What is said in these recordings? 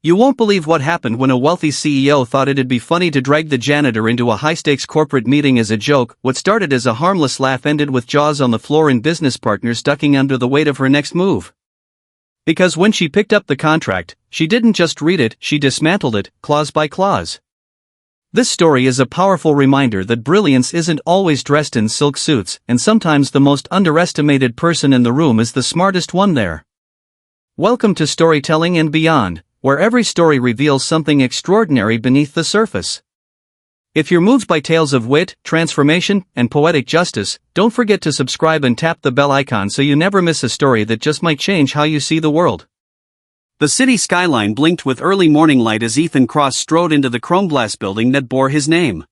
You won't believe what happened when a wealthy CEO thought it'd be funny to drag the janitor into a high-stakes corporate meeting as a joke. What started as a harmless laugh ended with jaws on the floor and business partners ducking under the weight of her next move. Because when she picked up the contract, she didn't just read it, she dismantled it, clause by clause. This story is a powerful reminder that brilliance isn't always dressed in silk suits, and sometimes the most underestimated person in the room is the smartest one there. Welcome to Storytelling and Beyond, where every story reveals something extraordinary beneath the surface. If you're moved by tales of wit, transformation, and poetic justice, don't forget to subscribe and tap the bell icon so you never miss a story that just might change how you see the world. The city skyline blinked with early morning light as Ethan Cross strode into the chrome glass building that bore his name.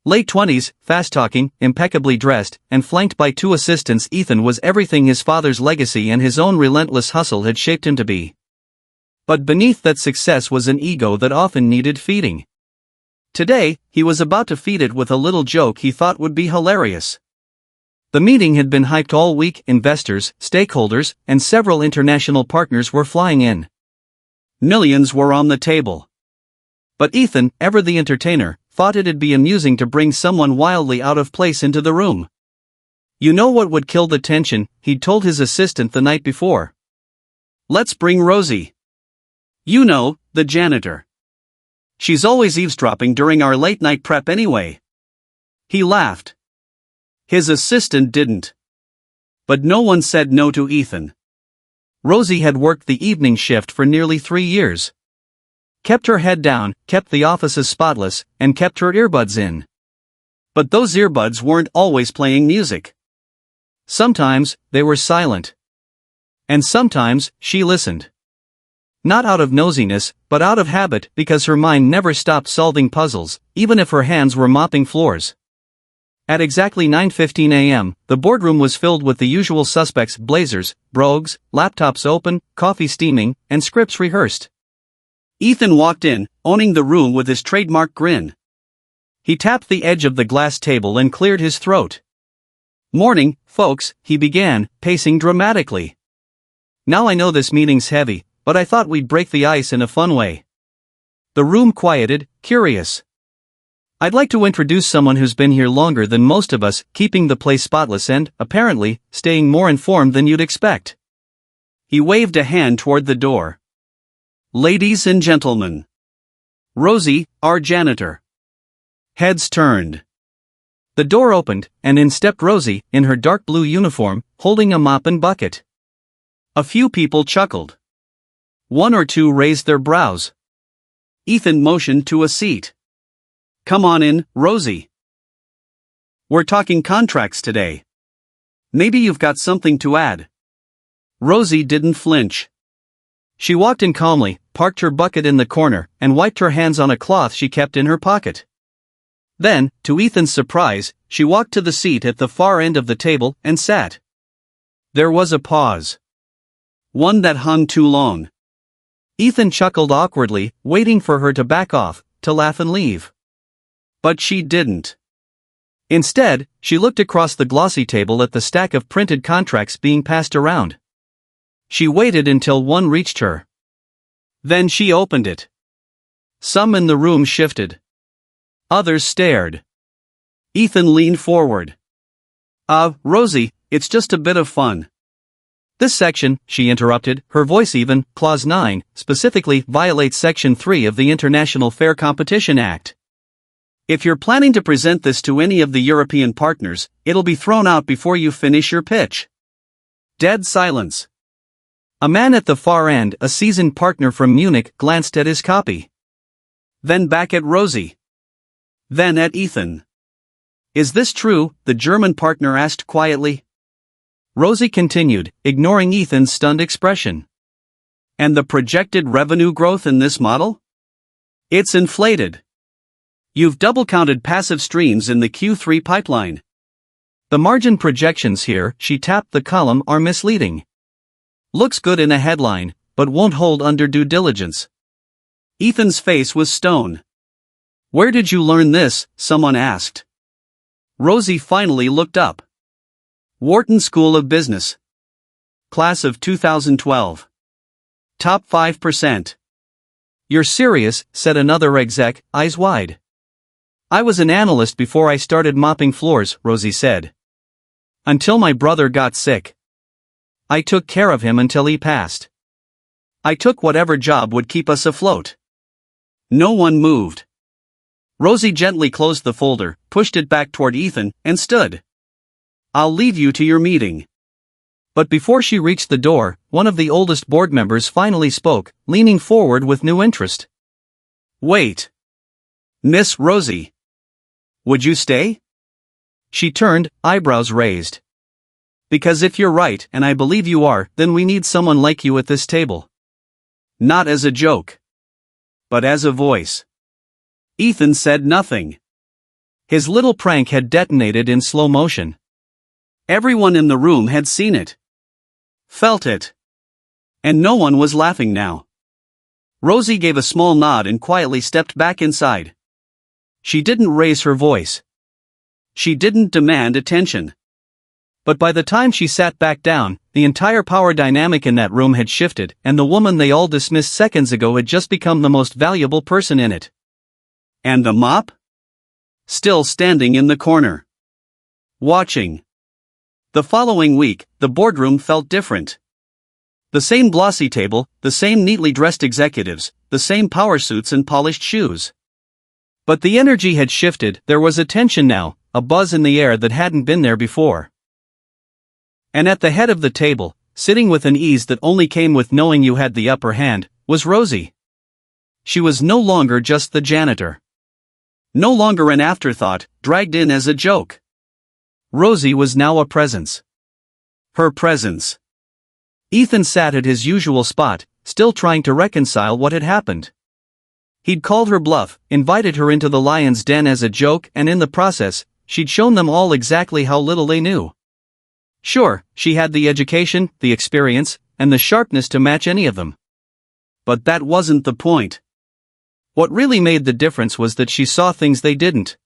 Late 20s, fast-talking, impeccably dressed, and flanked by two assistants, Ethan was everything his father's legacy and his own relentless hustle had shaped him to be. But beneath that success was an ego that often needed feeding. Today, he was about to feed it with a little joke he thought would be hilarious. The meeting had been hyped all week. Investors, stakeholders, and several international partners were flying in. Millions were on the table. But Ethan, ever the entertainer, thought it'd be amusing to bring someone wildly out of place into the room. You know what would kill the tension, he'd told his assistant the night before. Let's bring Rosie. You know, the janitor. She's always eavesdropping during our late-night prep anyway. He laughed. His assistant didn't. But no one said no to Ethan. Rosie had worked the evening shift for nearly 3 years. Kept her head down, kept the offices spotless, and kept her earbuds in. But those earbuds weren't always playing music. Sometimes, they were silent. And sometimes, she listened. Not out of nosiness, but out of habit, because her mind never stopped solving puzzles, even if her hands were mopping floors. At exactly 9:15 a.m., the boardroom was filled with the usual suspects: blazers, brogues, laptops open, coffee steaming, and scripts rehearsed. Ethan walked in, owning the room with his trademark grin. He tapped the edge of the glass table and cleared his throat. Morning, folks, he began, pacing dramatically. Now I know this meeting's heavy, but I thought we'd break the ice in a fun way. The room quieted, curious. I'd like to introduce someone who's been here longer than most of us, keeping the place spotless and, apparently, staying more informed than you'd expect. He waved a hand toward the door. Ladies and gentlemen. Rosie, our janitor. Heads turned. The door opened, and in stepped Rosie, in her dark blue uniform, holding a mop and bucket. A few people chuckled. One or two raised their brows. Ethan motioned to a seat. Come on in, Rosie. We're talking contracts today. Maybe you've got something to add. Rosie didn't flinch. She walked in calmly, parked her bucket in the corner, and wiped her hands on a cloth she kept in her pocket. Then, to Ethan's surprise, she walked to the seat at the far end of the table and sat. There was a pause. One that hung too long. Ethan chuckled awkwardly, waiting for her to back off, to laugh and leave. But she didn't. Instead, she looked across the glossy table at the stack of printed contracts being passed around. She waited until one reached her. Then she opened it. Some in the room shifted. Others stared. Ethan leaned forward. Rosie, it's just a bit of fun. This section, she interrupted, her voice even, Clause 9, specifically violates Section 3 of the International Fair Competition Act. If you're planning to present this to any of the European partners, it'll be thrown out before you finish your pitch. Dead silence. A man at the far end, a seasoned partner from Munich, glanced at his copy. Then back at Rosie. Then at Ethan. Is this true? The German partner asked quietly. Rosie continued, ignoring Ethan's stunned expression. And the projected revenue growth in this model? It's inflated. You've double-counted passive streams in the Q3 pipeline. The margin projections here, she tapped the column, are misleading. Looks good in a headline, but won't hold under due diligence. Ethan's face was stone. Where did you learn this? Someone asked. Rosie finally looked up. Wharton School of Business. Class of 2012. Top 5%. You're serious, said another exec, eyes wide. I was an analyst before I started mopping floors, Rosie said. Until my brother got sick. I took care of him until he passed. I took whatever job would keep us afloat. No one moved. Rosie gently closed the folder, pushed it back toward Ethan, and stood. I'll leave you to your meeting. But before she reached the door, one of the oldest board members finally spoke, leaning forward with new interest. Wait. Miss Rosie. Would you stay? She turned, eyebrows raised. Because if you're right, and I believe you are, then we need someone like you at this table. Not as a joke. But as a voice. Ethan said nothing. His little prank had detonated in slow motion. Everyone in the room had seen it. Felt it. And no one was laughing now. Rosie gave a small nod and quietly stepped back inside. She didn't raise her voice. She didn't demand attention. But by the time she sat back down, the entire power dynamic in that room had shifted, and the woman they all dismissed seconds ago had just become the most valuable person in it. And the mop? Still standing in the corner. Watching. The following week, the boardroom felt different. The same glossy table, the same neatly dressed executives, the same power suits and polished shoes. But the energy had shifted, there was a tension now, a buzz in the air that hadn't been there before. And at the head of the table, sitting with an ease that only came with knowing you had the upper hand, was Rosie. She was no longer just the janitor. No longer an afterthought, dragged in as a joke. Rosie was now a presence. Her presence. Ethan sat at his usual spot, still trying to reconcile what had happened. He'd called her bluff, invited her into the lion's den as a joke, and in the process, she'd shown them all exactly how little they knew. Sure, she had the education, the experience, and the sharpness to match any of them. But that wasn't the point. What really made the difference was that she saw things they didn't.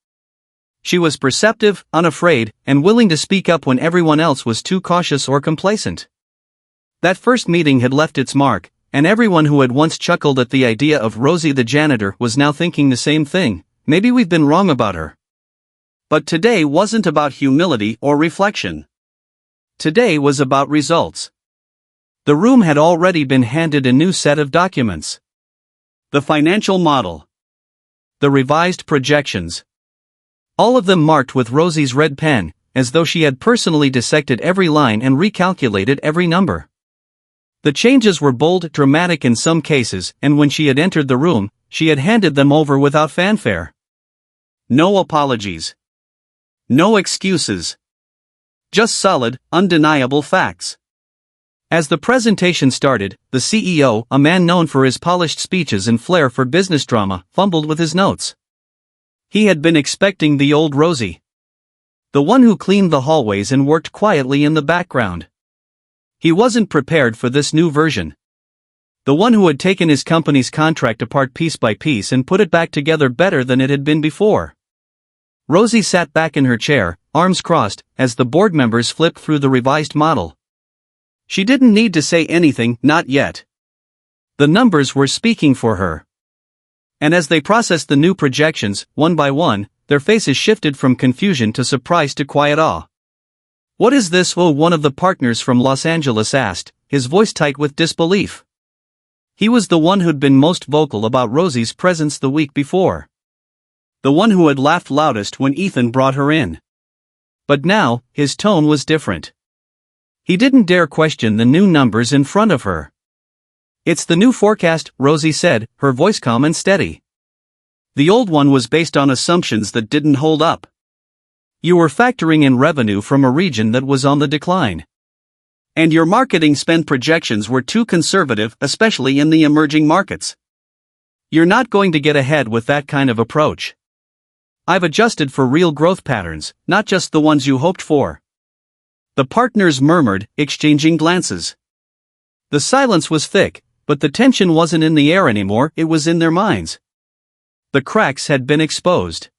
She was perceptive, unafraid, and willing to speak up when everyone else was too cautious or complacent. That first meeting had left its mark, and everyone who had once chuckled at the idea of Rosie the janitor was now thinking the same thing. Maybe we've been wrong about her. But today wasn't about humility or reflection. Today was about results. The room had already been handed a new set of documents. The financial model. The revised projections. All of them marked with Rosie's red pen, as though she had personally dissected every line and recalculated every number. The changes were bold, dramatic in some cases, and when she had entered the room, she had handed them over without fanfare. No apologies. No excuses. Just solid, undeniable facts. As the presentation started, the CEO, a man known for his polished speeches and flair for business drama, fumbled with his notes. He had been expecting the old Rosie. The one who cleaned the hallways and worked quietly in the background. He wasn't prepared for this new version. The one who had taken his company's contract apart piece by piece and put it back together better than it had been before. Rosie sat back in her chair, arms crossed, as the board members flipped through the revised model. She didn't need to say anything, not yet. The numbers were speaking for her. And as they processed the new projections, one by one, their faces shifted from confusion to surprise to quiet awe. What is this? One of the partners from Los Angeles asked, his voice tight with disbelief. He was the one who'd been most vocal about Rosie's presence the week before. The one who had laughed loudest when Ethan brought her in. But now, his tone was different. He didn't dare question the new numbers in front of her. It's the new forecast, Rosie said, her voice calm and steady. The old one was based on assumptions that didn't hold up. You were factoring in revenue from a region that was on the decline. And your marketing spend projections were too conservative, especially in the emerging markets. You're not going to get ahead with that kind of approach. I've adjusted for real growth patterns, not just the ones you hoped for. The partners murmured, exchanging glances. The silence was thick, but the tension wasn't in the air anymore, it was in their minds. The cracks had been exposed.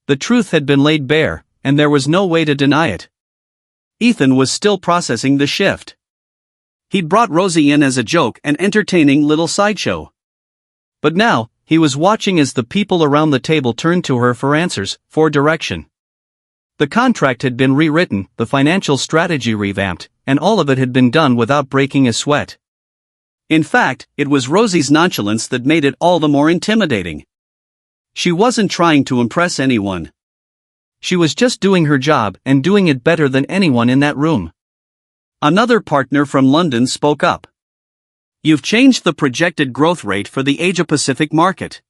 The truth had been laid bare, and there was no way to deny it. Ethan was still processing the shift. He'd brought Rosie in as a joke, an entertaining little sideshow. But now, he was watching as the people around the table turned to her for answers, for direction. The contract had been rewritten, the financial strategy revamped, and all of it had been done without breaking a sweat. In fact, it was Rosie's nonchalance that made it all the more intimidating. She wasn't trying to impress anyone. She was just doing her job and doing it better than anyone in that room. Another partner from London spoke up. "You've changed the projected growth rate for the Asia-Pacific market."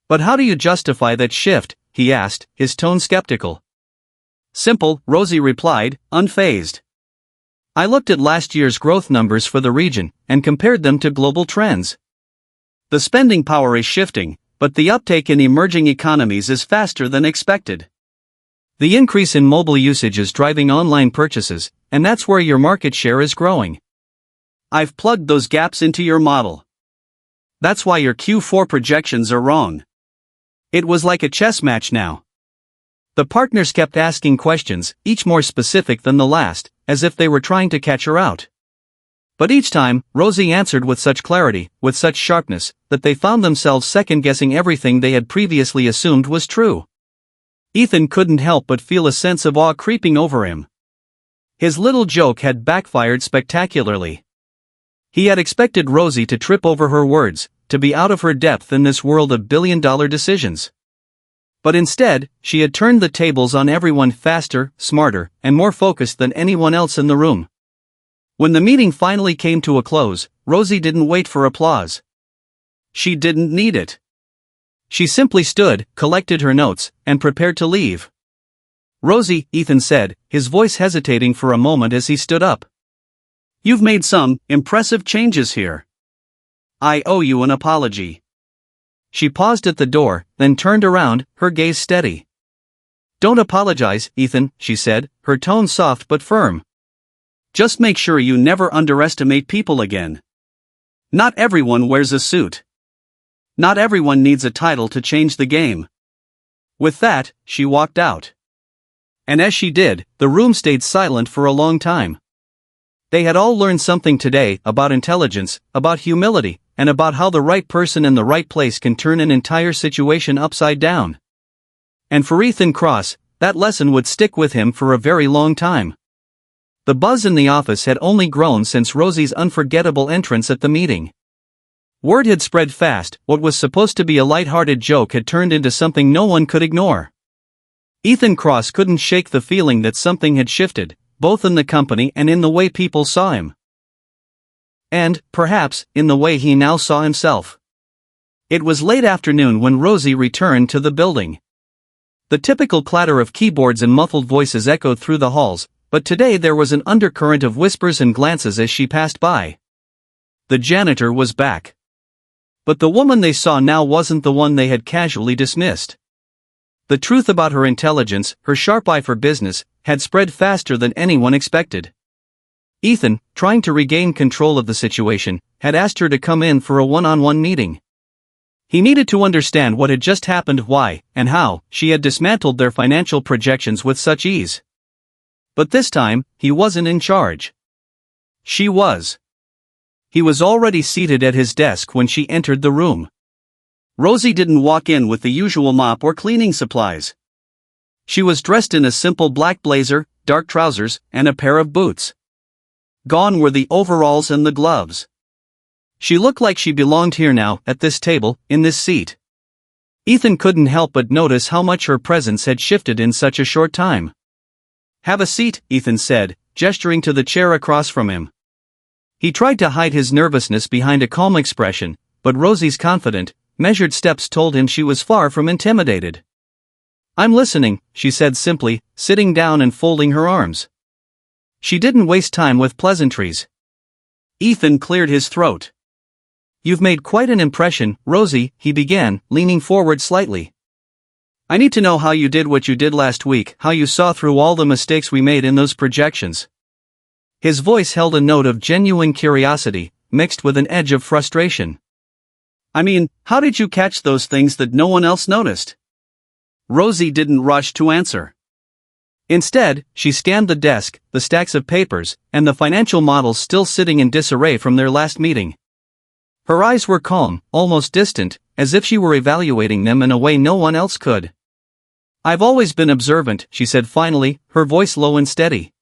"But how do you justify that shift?" he asked, his tone skeptical. "Simple," Rosie replied, unfazed. "I looked at last year's growth numbers for the region and compared them to global trends. The spending power is shifting, but the uptake in emerging economies is faster than expected. The increase in mobile usage is driving online purchases, and that's where your market share is growing. I've plugged those gaps into your model. That's why your Q4 projections are wrong." It was like a chess match now. The partners kept asking questions, each more specific than the last, as if they were trying to catch her out. But each time, Rosie answered with such clarity, with such sharpness, that they found themselves second-guessing everything they had previously assumed was true. Ethan couldn't help but feel a sense of awe creeping over him. His little joke had backfired spectacularly. He had expected Rosie to trip over her words, to be out of her depth in this world of billion-dollar decisions. But instead, she had turned the tables on everyone faster, smarter, and more focused than anyone else in the room. When the meeting finally came to a close, Rosie didn't wait for applause. She didn't need it. She simply stood, collected her notes, and prepared to leave. "Rosie," Ethan said, his voice hesitating for a moment as he stood up. "You've made some impressive changes here. I owe you an apology." She paused at the door, then turned around, her gaze steady. "Don't apologize, Ethan," she said, her tone soft but firm. "Just make sure you never underestimate people again. Not everyone wears a suit. Not everyone needs a title to change the game." With that, she walked out. And as she did, the room stayed silent for a long time. They had all learned something today about intelligence, about humility, and about how the right person in the right place can turn an entire situation upside down. And for Ethan Cross, that lesson would stick with him for a very long time. The buzz in the office had only grown since Rosie's unforgettable entrance at the meeting. Word had spread fast, what was supposed to be a light-hearted joke had turned into something no one could ignore. Ethan Cross couldn't shake the feeling that something had shifted, both in the company and in the way people saw him. And, perhaps, in the way he now saw himself. It was late afternoon when Rosie returned to the building. The typical clatter of keyboards and muffled voices echoed through the halls, but today there was an undercurrent of whispers and glances as she passed by. The janitor was back. But the woman they saw now wasn't the one they had casually dismissed. The truth about her intelligence, her sharp eye for business, had spread faster than anyone expected. Ethan, trying to regain control of the situation, had asked her to come in for a one-on-one meeting. He needed to understand what had just happened, why, and how she had dismantled their financial projections with such ease. But this time, he wasn't in charge. She was. He was already seated at his desk when she entered the room. Rosie didn't walk in with the usual mop or cleaning supplies. She was dressed in a simple black blazer, dark trousers, and a pair of boots. Gone were the overalls and the gloves. She looked like she belonged here now, at this table, in this seat. Ethan couldn't help but notice how much her presence had shifted in such a short time. "Have a seat," Ethan said, gesturing to the chair across from him. He tried to hide his nervousness behind a calm expression, but Rosie's confident, measured steps told him she was far from intimidated. "I'm listening," she said simply, sitting down and folding her arms. She didn't waste time with pleasantries. Ethan cleared his throat. "You've made quite an impression, Rosie," he began, leaning forward slightly. "I need to know how you did what you did last week, how you saw through all the mistakes we made in those projections." His voice held a note of genuine curiosity, mixed with an edge of frustration. "I mean, how did you catch those things that no one else noticed?" Rosie didn't rush to answer. Instead, she scanned the desk, the stacks of papers, and the financial models still sitting in disarray from their last meeting. Her eyes were calm, almost distant, as if she were evaluating them in a way no one else could. "I've always been observant," she said finally, her voice low and steady.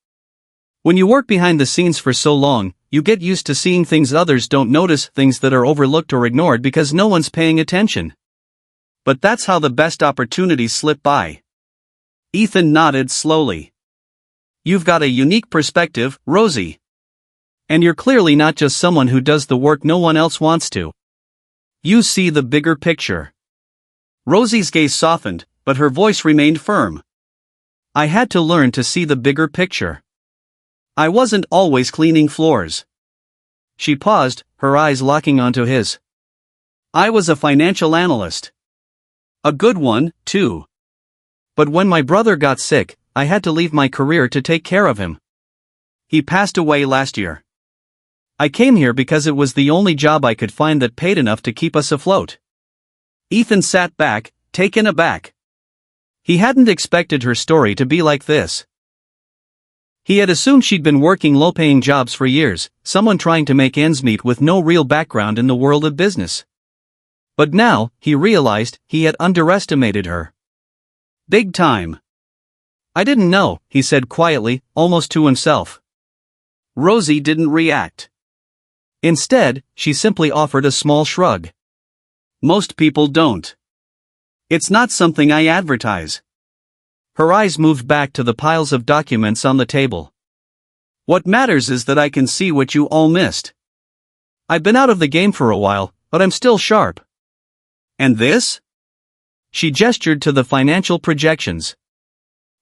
"When you work behind the scenes for so long, you get used to seeing things others don't notice, things that are overlooked or ignored because no one's paying attention. But that's how the best opportunities slip by." Ethan nodded slowly. "You've got a unique perspective, Rosie. And you're clearly not just someone who does the work no one else wants to. You see the bigger picture." Rosie's gaze softened, but her voice remained firm. "I had to learn to see the bigger picture. I wasn't always cleaning floors." She paused, her eyes locking onto his. "I was a financial analyst. A good one, too. But when my brother got sick, I had to leave my career to take care of him. He passed away last year. I came here because it was the only job I could find that paid enough to keep us afloat." Ethan sat back, taken aback. He hadn't expected her story to be like this. He had assumed she'd been working low-paying jobs for years, someone trying to make ends meet with no real background in the world of business. But now, he realized, he had underestimated her. Big time. "I didn't know," he said quietly, almost to himself. Rosie didn't react. Instead, she simply offered a small shrug. "Most people don't. It's not something I advertise." Her eyes moved back to the piles of documents on the table. "What matters is that I can see what you all missed. I've been out of the game for a while, but I'm still sharp. And this?" She gestured to the financial projections.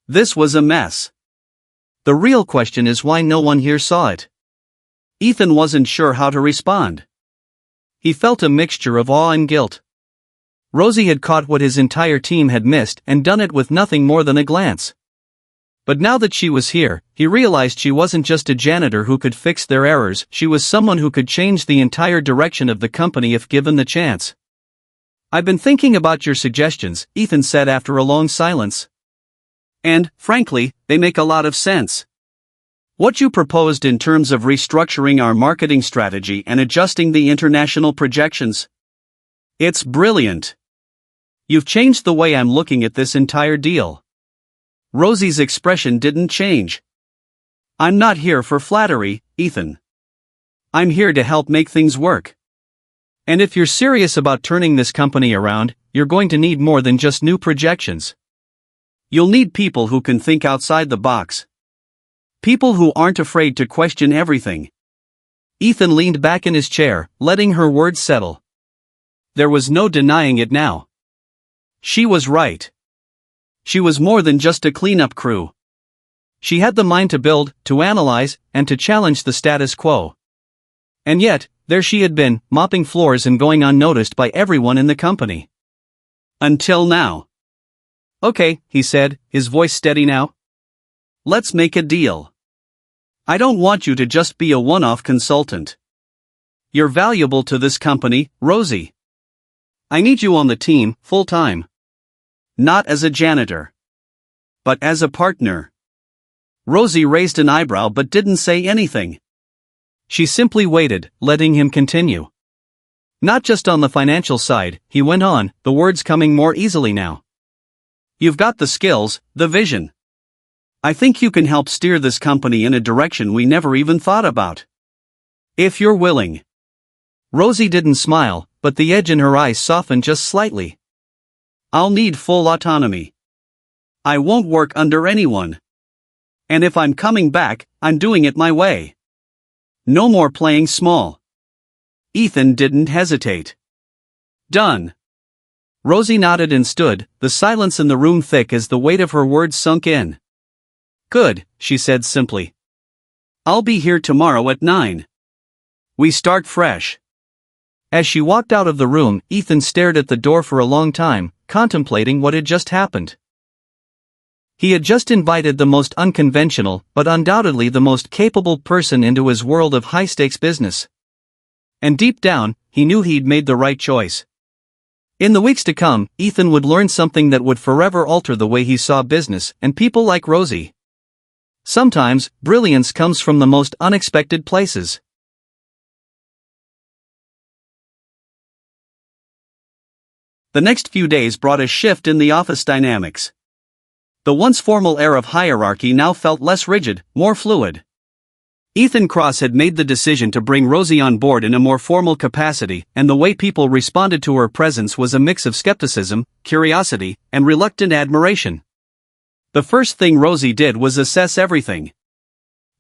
"This was a mess. The real question is why no one here saw it." Ethan wasn't sure how to respond. He felt a mixture of awe and guilt. Rosie had caught what his entire team had missed and done it with nothing more than a glance. But now that she was here, he realized she wasn't just a janitor who could fix their errors, she was someone who could change the entire direction of the company if given the chance. "I've been thinking about your suggestions," Ethan said after a long silence. "And, frankly, they make a lot of sense. What you proposed in terms of restructuring our marketing strategy and adjusting the international projections. It's brilliant. You've changed the way I'm looking at this entire deal." Rosie's expression didn't change. "I'm not here for flattery, Ethan. I'm here to help make things work. And if you're serious about turning this company around, you're going to need more than just new projections. You'll need people who can think outside the box. People who aren't afraid to question everything." Ethan leaned back in his chair, letting her words settle. There was no denying it now. She was right. She was more than just a cleanup crew. She had the mind to build, to analyze, and to challenge the status quo. And yet, there she had been, mopping floors and going unnoticed by everyone in the company. Until now. "Okay," he said, his voice steady now. "Let's make a deal. I don't want you to just be a one-off consultant. You're valuable to this company, Rosie. I need you on the team, full-time. Not as a janitor. But as a partner." Rosie raised an eyebrow but didn't say anything. She simply waited, letting him continue. "Not just on the financial side," he went on, the words coming more easily now. "You've got the skills, the vision. I think you can help steer this company in a direction we never even thought about. If you're willing." Rosie didn't smile, but the edge in her eyes softened just slightly. "I'll need full autonomy. I won't work under anyone. And if I'm coming back, I'm doing it my way. No more playing small." Ethan didn't hesitate. "Done." Rosie nodded and stood, the silence in the room thick as the weight of her words sunk in. "Good," she said simply. "I'll be here tomorrow at 9. We start fresh." As she walked out of the room, Ethan stared at the door for a long time, contemplating what had just happened. He had just invited the most unconventional, but undoubtedly the most capable person into his world of high-stakes business. And deep down, he knew he'd made the right choice. In the weeks to come, Ethan would learn something that would forever alter the way he saw business and people like Rosie. Sometimes, brilliance comes from the most unexpected places. The next few days brought a shift in the office dynamics. The once formal air of hierarchy now felt less rigid, more fluid. Ethan Cross had made the decision to bring Rosie on board in a more formal capacity, and the way people responded to her presence was a mix of skepticism, curiosity, and reluctant admiration. The first thing Rosie did was assess everything.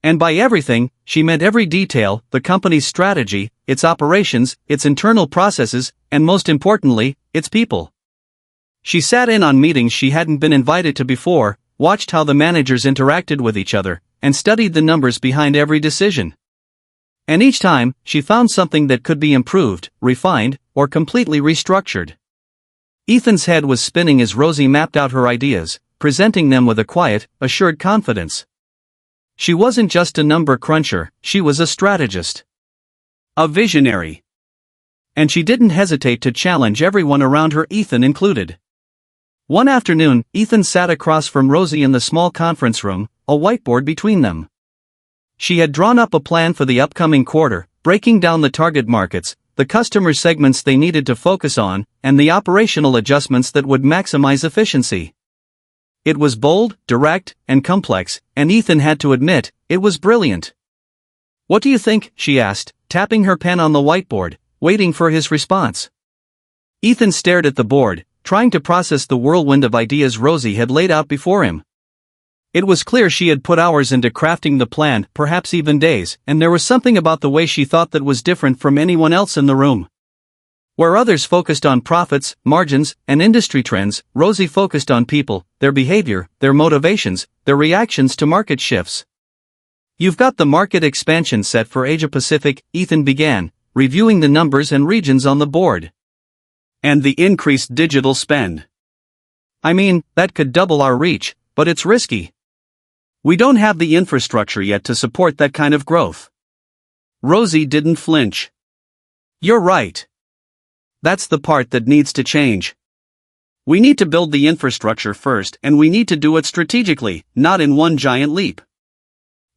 And by everything, she meant every detail: the company's strategy, its operations, its internal processes, and most importantly, its people. She sat in on meetings she hadn't been invited to before, watched how the managers interacted with each other, and studied the numbers behind every decision. And each time, she found something that could be improved, refined, or completely restructured. Ethan's head was spinning as Rosie mapped out her ideas, presenting them with a quiet, assured confidence. She wasn't just a number cruncher, she was a strategist. A visionary. And she didn't hesitate to challenge everyone around her, Ethan included. One afternoon, Ethan sat across from Rosie in the small conference room, a whiteboard between them. She had drawn up a plan for the upcoming quarter, breaking down the target markets, the customer segments they needed to focus on, and the operational adjustments that would maximize efficiency. It was bold, direct, and complex, and Ethan had to admit, it was brilliant. "What do you think?" she asked, tapping her pen on the whiteboard, waiting for his response. Ethan stared at the board, trying to process the whirlwind of ideas Rosie had laid out before him. It was clear she had put hours into crafting the plan, perhaps even days, and there was something about the way she thought that was different from anyone else in the room. Where others focused on profits, margins, and industry trends, Rosie focused on people, their behavior, their motivations, their reactions to market shifts. "You've got the market expansion set for Asia Pacific," Ethan began, reviewing the numbers and regions on the board. "And the increased digital spend. I mean, that could double our reach, but it's risky. We don't have the infrastructure yet to support that kind of growth." Rosie didn't flinch. "You're right. That's the part that needs to change. We need to build the infrastructure first, and we need to do it strategically, not in one giant leap.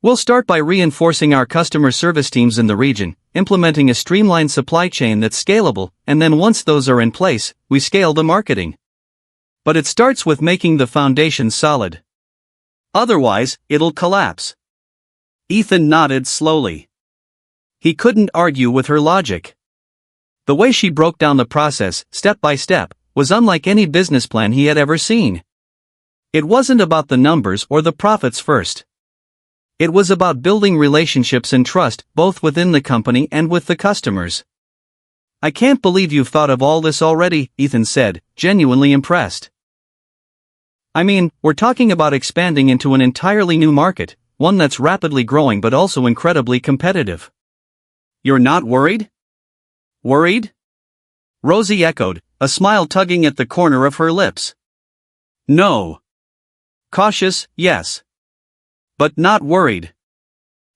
We'll start by reinforcing our customer service teams in the region, implementing a streamlined supply chain that's scalable, and then once those are in place, we scale the marketing. But it starts with making the foundation solid. Otherwise, it'll collapse." Ethan nodded slowly. He couldn't argue with her logic. The way she broke down the process, step by step, was unlike any business plan he had ever seen. It wasn't about the numbers or the profits first. It was about building relationships and trust, both within the company and with the customers. "I can't believe you've thought of all this already," Ethan said, genuinely impressed. "I mean, we're talking about expanding into an entirely new market, one that's rapidly growing but also incredibly competitive." "You're not worried?" "Worried?" Rosie echoed, a smile tugging at the corner of her lips. "No. Cautious, yes. But not worried.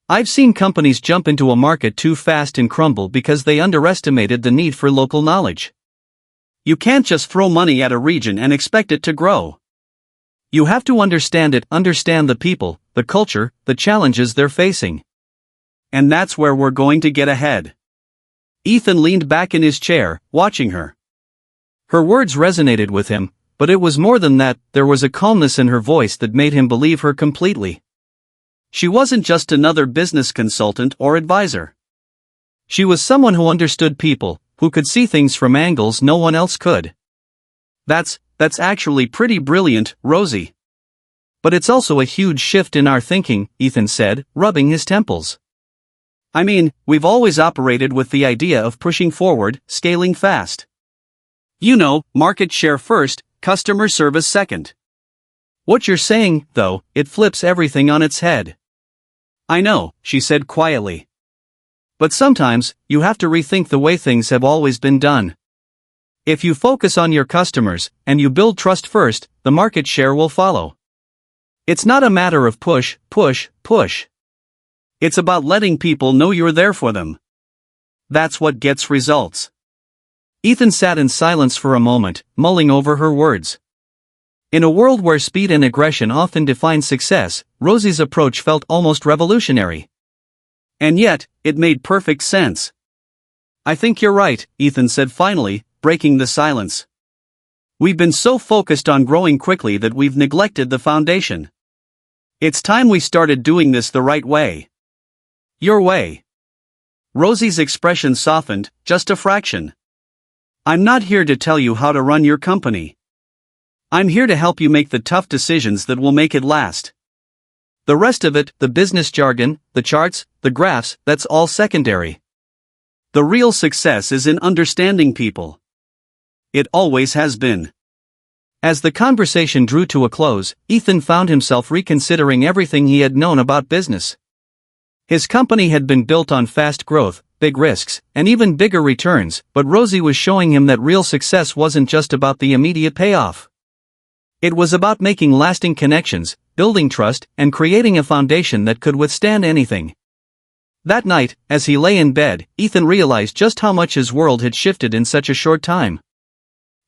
I've seen companies jump into a market too fast and crumble because they underestimated the need for local knowledge. You can't just throw money at a region and expect it to grow. You have to understand it, understand the people, the culture, the challenges they're facing. And that's where we're going to get ahead." Ethan leaned back in his chair, watching her. Her words resonated with him, but it was more than that. There was a calmness in her voice that made him believe her completely. She wasn't just another business consultant or advisor. She was someone who understood people, who could see things from angles no one else could. That's actually pretty brilliant, Rosie. But it's also a huge shift in our thinking," Ethan said, rubbing his temples. "I mean, we've always operated with the idea of pushing forward, scaling fast. You know, market share first, customer service second. What you're saying, though, it flips everything on its head." "I know," she said quietly. "But sometimes, you have to rethink the way things have always been done. If you focus on your customers, and you build trust first, the market share will follow. It's not a matter of push, push, push. It's about letting people know you're there for them. That's what gets results." Ethan sat in silence for a moment, mulling over her words. In a world where speed and aggression often define success, Rosie's approach felt almost revolutionary. And yet, it made perfect sense. "I think you're right," Ethan said finally, breaking the silence. We've been so focused on growing quickly that we've neglected the foundation. It's time we started doing this the right way. Your way. Rosie's expression softened, just a fraction. I'm not here to tell you how to run your company. I'm here to help you make the tough decisions that will make it last. The rest of it, the business jargon, the charts, the graphs, that's all secondary. The real success is in understanding people. It always has been. As the conversation drew to a close, Ethan found himself reconsidering everything he had known about business. His company had been built on fast growth, big risks, and even bigger returns, but Rosie was showing him that real success wasn't just about the immediate payoff. It was about making lasting connections, building trust, and creating a foundation that could withstand anything. That night, as he lay in bed, Ethan realized just how much his world had shifted in such a short time.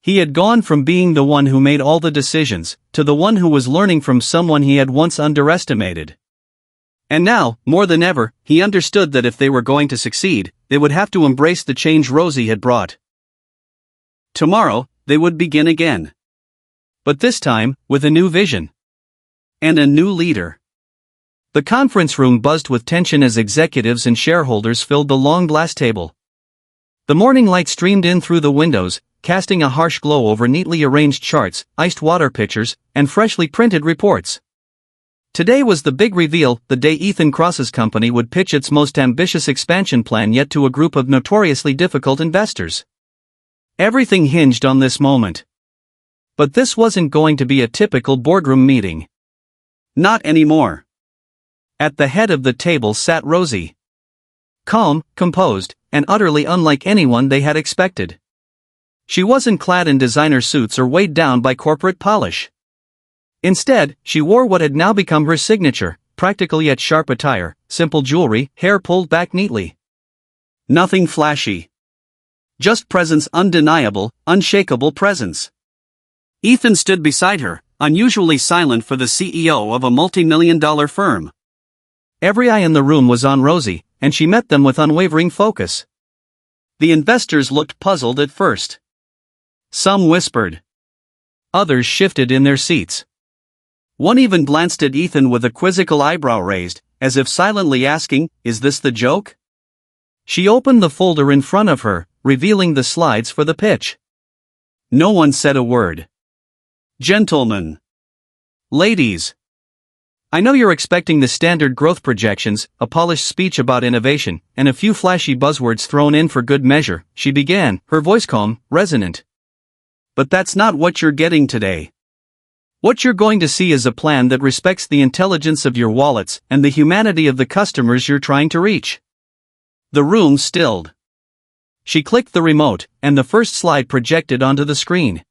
He had gone from being the one who made all the decisions, to the one who was learning from someone he had once underestimated. And now, more than ever, he understood that if they were going to succeed, they would have to embrace the change Rosie had brought. Tomorrow, they would begin again. But this time, with a new vision. And a new leader. The conference room buzzed with tension as executives and shareholders filled the long glass table. The morning light streamed in through the windows, casting a harsh glow over neatly arranged charts, iced water pitchers, and freshly printed reports. Today was the big reveal, the day Ethan Cross's company would pitch its most ambitious expansion plan yet to a group of notoriously difficult investors. Everything hinged on this moment. But this wasn't going to be a typical boardroom meeting. Not anymore. At the head of the table sat Rosie. Calm, composed, and utterly unlike anyone they had expected. She wasn't clad in designer suits or weighed down by corporate polish. Instead, she wore what had now become her signature, practical yet sharp attire, simple jewelry, hair pulled back neatly. Nothing flashy. Just presence, undeniable, unshakable presence. Ethan stood beside her, unusually silent for the CEO of a multi-million-dollar firm. Every eye in the room was on Rosie, and she met them with unwavering focus. The investors looked puzzled at first. Some whispered. Others shifted in their seats. One even glanced at Ethan with a quizzical eyebrow raised, as if silently asking, "Is this the joke?" She opened the folder in front of her, revealing the slides for the pitch. No one said a word. Gentlemen. Ladies. I know you're expecting the standard growth projections, a polished speech about innovation, and a few flashy buzzwords thrown in for good measure, she began, her voice calm, resonant. But that's not what you're getting today. What you're going to see is a plan that respects the intelligence of your wallets and the humanity of the customers you're trying to reach. The room stilled. She clicked the remote, and the first slide projected onto the screen.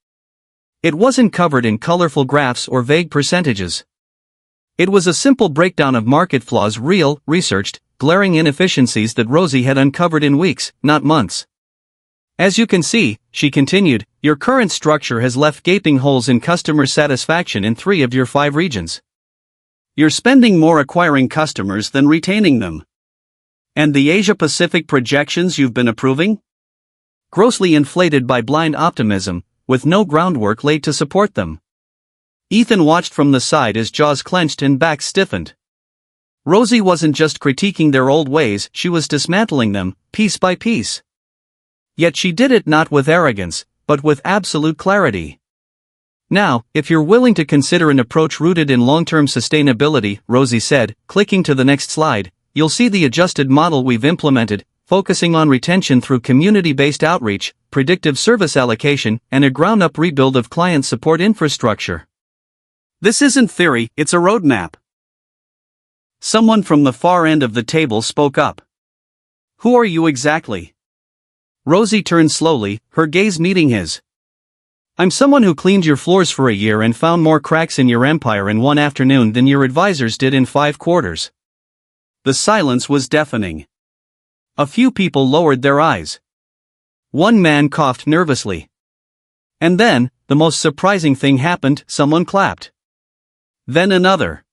It wasn't covered in colorful graphs or vague percentages. It was a simple breakdown of market flaws, real, researched, glaring inefficiencies that Rosie had uncovered in weeks, not months. As you can see, she continued, your current structure has left gaping holes in customer satisfaction in 3 of your 5 regions. You're spending more acquiring customers than retaining them. And the Asia-Pacific projections you've been approving? Grossly inflated by blind optimism, with no groundwork laid to support them. Ethan watched from the side as jaws clenched and backs stiffened. Rosie wasn't just critiquing their old ways, she was dismantling them, piece by piece. Yet she did it not with arrogance, but with absolute clarity. Now, if you're willing to consider an approach rooted in long-term sustainability, Rosie said, clicking to the next slide, you'll see the adjusted model we've implemented, focusing on retention through community-based outreach, predictive service allocation, and a ground-up rebuild of client support infrastructure. This isn't theory, it's a roadmap. Someone from the far end of the table spoke up. Who are you exactly? Rosie turned slowly, her gaze meeting his. I'm someone who cleaned your floors for a year and found more cracks in your empire in one afternoon than your advisors did in 5 quarters. The silence was deafening. A few people lowered their eyes. One man coughed nervously. And then, the most surprising thing happened, someone clapped. Then another.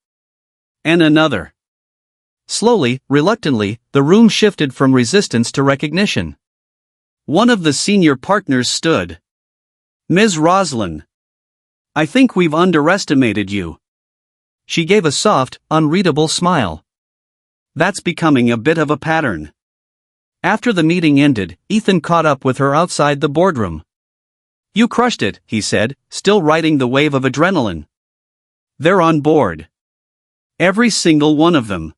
And another. Slowly, reluctantly, the room shifted from resistance to recognition. One of the senior partners stood. Ms. Roslyn. I think we've underestimated you. She gave a soft, unreadable smile. That's becoming a bit of a pattern. After the meeting ended, Ethan caught up with her outside the boardroom. You crushed it, he said, still riding the wave of adrenaline. They're on board. Every single one of them.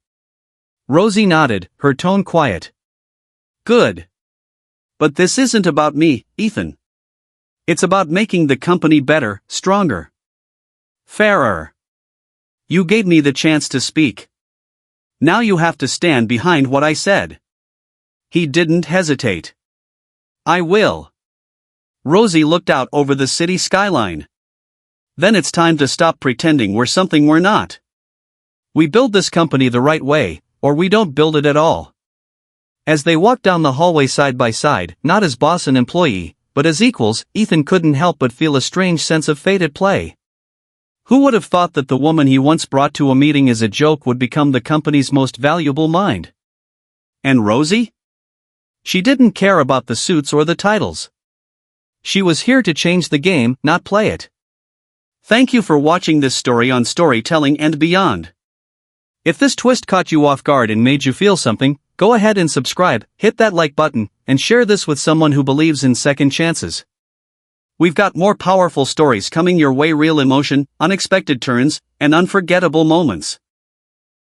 Rosie nodded, her tone quiet. Good. But this isn't about me, Ethan. It's about making the company better, stronger. Fairer. You gave me the chance to speak. Now you have to stand behind what I said. He didn't hesitate. I will. Rosie looked out over the city skyline. Then it's time to stop pretending we're something we're not. We build this company the right way, or we don't build it at all. As they walked down the hallway side by side, not as boss and employee, but as equals, Ethan couldn't help but feel a strange sense of fate at play. Who would have thought that the woman he once brought to a meeting as a joke would become the company's most valuable mind? And Rosie? She didn't care about the suits or the titles. She was here to change the game, not play it. Thank you for watching this story on Storytelling and Beyond. If this twist caught you off guard and made you feel something, go ahead and subscribe, hit that like button, and share this with someone who believes in second chances. We've got more powerful stories coming your way, real emotion, unexpected turns, and unforgettable moments.